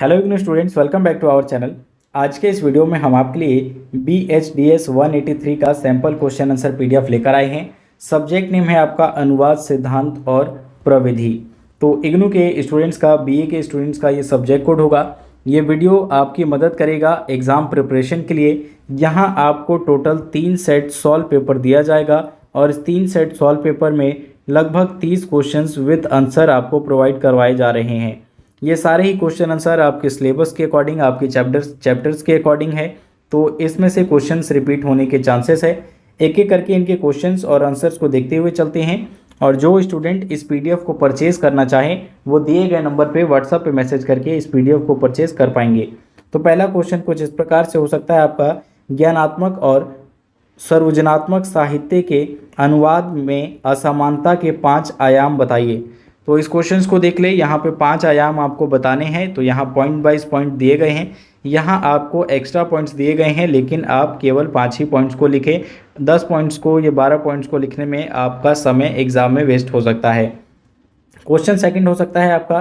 Hello IGNOU students, welcome back to our channel. आज के इस वीडियो में हम आपके लिए BHDS 183 का सैम्पल क्वेश्चन आंसर PDF लेकर आए हैं। सब्जेक्ट नेम है आपका अनुवाद सिद्धांत और प्रविधि। तो इग्नू के स्टूडेंट्स का, BA के स्टूडेंट्स का ये सब्जेक्ट कोड होगा। ये वीडियो आपकी मदद करेगा एग्ज़ाम प्रिपरेशन के लिए। यहाँ आपको टोटल 3 सेट सॉल्व पेपर दिया जाएगा और इस 3 सेट सॉल्व पेपर में लगभग 30 क्वेश्चंस विद आंसर आपको प्रोवाइड करवाए जा रहे हैं। ये सारे ही क्वेश्चन आंसर आपके सिलेबस के अकॉर्डिंग, आपके चैप्टर्स के अकॉर्डिंग है। तो इसमें से क्वेश्चंस रिपीट होने के चांसेस है। एक एक करके इनके क्वेश्चंस और आंसर्स को देखते हुए चलते हैं। और जो स्टूडेंट इस PDF को परचेज़ करना चाहें वो दिए गए नंबर पे व्हाट्सएप पे मैसेज करके इस PDF को परचेज़ कर पाएंगे। तो पहला क्वेश्चन कुछ इस प्रकार से हो सकता है आपका, ज्ञानात्मक और सर्वजनात्मक साहित्य के अनुवाद में असमानता के 5 आयाम बताइए। तो इस क्वेश्चंस को देख ले, यहाँ पे 5 आयाम आपको बताने हैं। तो यहाँ पॉइंट वाइज पॉइंट दिए गए हैं, यहाँ आपको एक्स्ट्रा पॉइंट्स दिए गए हैं, लेकिन आप केवल 5 ही पॉइंट्स को लिखें। 10 पॉइंट्स को या 12 पॉइंट्स को लिखने में आपका समय एग्जाम में वेस्ट हो सकता है। क्वेश्चन सेकंड हो सकता है आपका,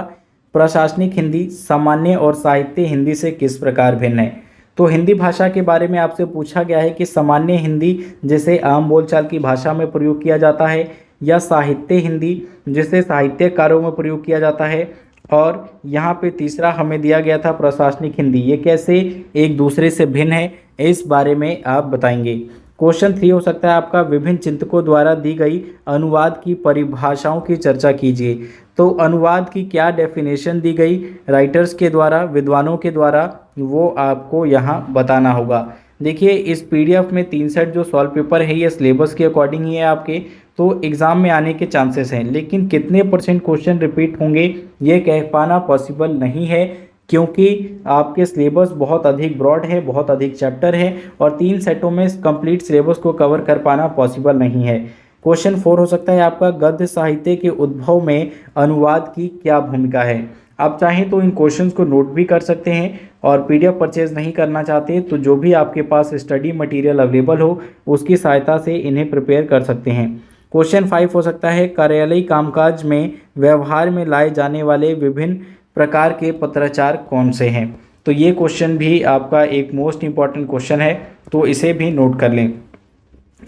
प्रशासनिक हिंदी सामान्य और साहित्य हिंदी से किस प्रकार भिन्न है। तो हिंदी भाषा के बारे में आपसे पूछा गया है कि सामान्य हिंदी जिसे आम बोलचाल की भाषा में प्रयोग किया जाता है, या साहित्य हिंदी जिसे साहित्यिक कार्यों में प्रयोग किया जाता है। और यहाँ पे तीसरा हमें दिया गया था प्रशासनिक हिंदी, ये कैसे एक दूसरे से भिन्न है, इस बारे में आप बताएंगे। क्वेश्चन 3 हो सकता है आपका, विभिन्न चिंतकों द्वारा दी गई अनुवाद की परिभाषाओं की चर्चा कीजिए। तो अनुवाद की क्या डेफिनेशन दी गई राइटर्स के द्वारा, विद्वानों के द्वारा, वो आपको यहाँ बताना होगा। देखिए, इस PDF में 3 सेट जो सॉल्व पेपर है ये सिलेबस के अकॉर्डिंग ही है आपके, तो एग्ज़ाम में आने के चांसेस हैं। लेकिन कितने % क्वेश्चन रिपीट होंगे ये कह पाना पॉसिबल नहीं है, क्योंकि आपके सिलेबस बहुत अधिक ब्रॉड है, बहुत अधिक चैप्टर है और 3 सेटों में कंप्लीट सिलेबस को कवर कर पाना पॉसिबल नहीं है। क्वेश्चन 4 हो सकता है आपका, गद्य साहित्य के उद्भव में अनुवाद की क्या भूमिका है। आप चाहें तो इन क्वेश्चंस को नोट भी कर सकते हैं, और PDF परचेज नहीं करना चाहते तो जो भी आपके पास स्टडी मटेरियल अवेलेबल हो उसकी सहायता से इन्हें प्रिपेयर कर सकते हैं। क्वेश्चन 5 हो सकता है, कार्यालयी कामकाज में व्यवहार में लाए जाने वाले विभिन्न प्रकार के पत्राचार कौन से हैं। तो ये क्वेश्चन भी आपका एक मोस्ट इंपॉर्टेंट क्वेश्चन है, तो इसे भी नोट कर लें।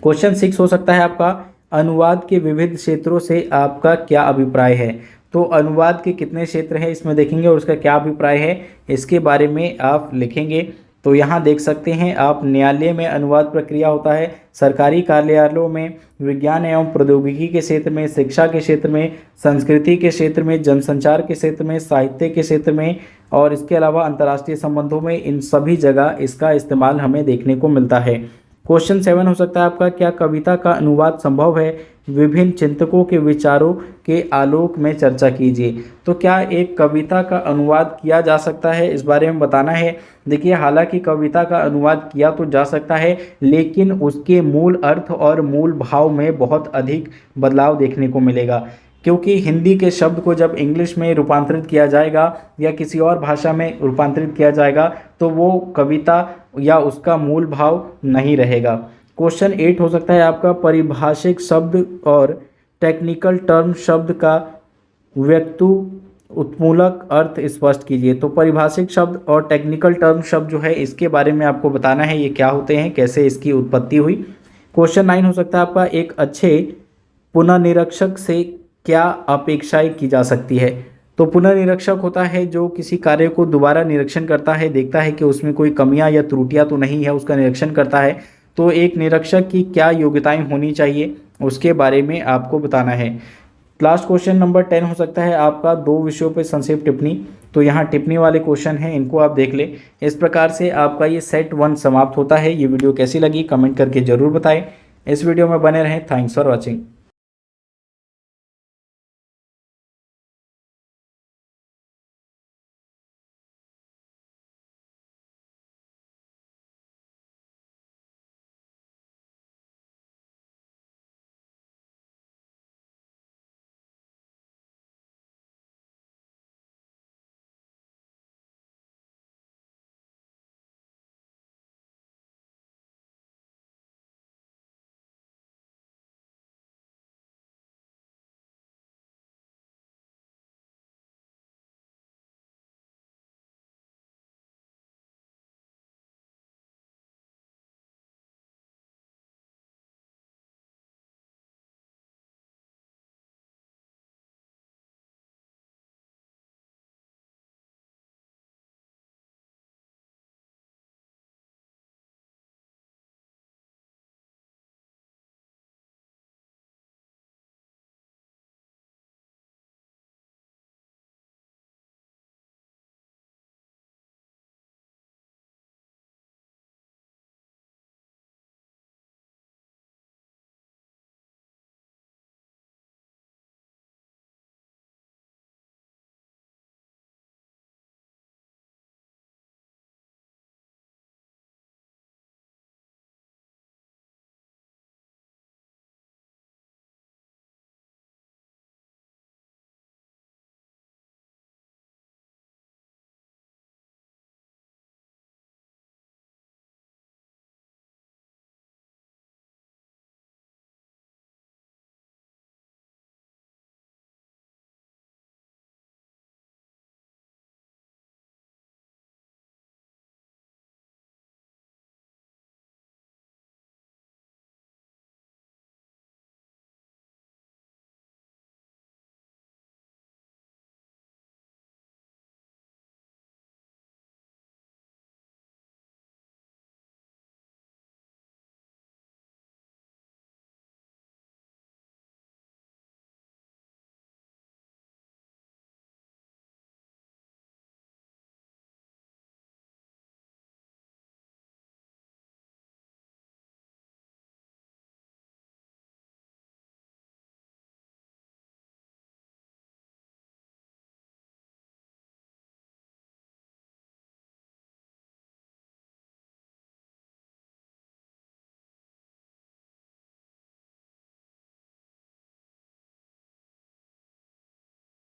क्वेश्चन 6 हो सकता है आपका, अनुवाद के विविध क्षेत्रों से आपका क्या अभिप्राय है। तो अनुवाद के कितने क्षेत्र हैं इसमें देखेंगे और उसका क्या अभिप्राय है इसके बारे में आप लिखेंगे। तो यहाँ देख सकते हैं आप, न्यायालय में अनुवाद प्रक्रिया होता है, सरकारी कार्यालयों में, विज्ञान एवं प्रौद्योगिकी के क्षेत्र में, शिक्षा के क्षेत्र में, संस्कृति के क्षेत्र में, जनसंचार के क्षेत्र में, साहित्य के क्षेत्र में, और इसके अलावा अंतर्राष्ट्रीय संबंधों में, इन सभी जगह इसका इस्तेमाल हमें देखने को मिलता है। क्वेश्चन 7 हो सकता है आपका, क्या कविता का अनुवाद संभव है, विभिन्न चिंतकों के विचारों के आलोक में चर्चा कीजिए। तो क्या एक कविता का अनुवाद किया जा सकता है, इस बारे में बताना है। देखिए, हालांकि कविता का अनुवाद किया तो जा सकता है, लेकिन उसके मूल अर्थ और मूल भाव में बहुत अधिक बदलाव देखने को मिलेगा, क्योंकि हिंदी के शब्द को जब इंग्लिश में रूपांतरित किया जाएगा या किसी और भाषा में रूपांतरित किया जाएगा तो वो कविता या उसका मूल भाव नहीं रहेगा। क्वेश्चन 8 हो सकता है आपका, परिभाषिक शब्द और टेक्निकल टर्म शब्द का व्यक्तु उत्मूलक अर्थ स्पष्ट कीजिए। तो परिभाषिक शब्द और टेक्निकल टर्म शब्द जो है इसके बारे में आपको बताना है, ये क्या होते हैं, कैसे इसकी उत्पत्ति हुई। क्वेश्चन 9 हो सकता है आपका, एक अच्छे पुनर्निरीक्षक से क्या अपेक्षाएं की जा सकती है। तो पुनर्निरीक्षक होता है जो किसी कार्य को दोबारा निरीक्षण करता है, देखता है कि उसमें कोई कमियां या त्रुटियां तो नहीं है, उसका निरीक्षण करता है। तो एक निरीक्षक की क्या योग्यताएं होनी चाहिए उसके बारे में आपको बताना है। लास्ट क्वेश्चन नंबर 10 हो सकता है आपका, 2 विषयों पर संक्षेप टिप्पणी। तो यहाँ टिप्पणी वाले क्वेश्चन हैं, इनको आप देख लें। इस प्रकार से आपका ये सेट 1 समाप्त होता है। ये वीडियो कैसी लगी कमेंट करके ज़रूर बताएं। इस वीडियो में बने रहें। Thanks for watching.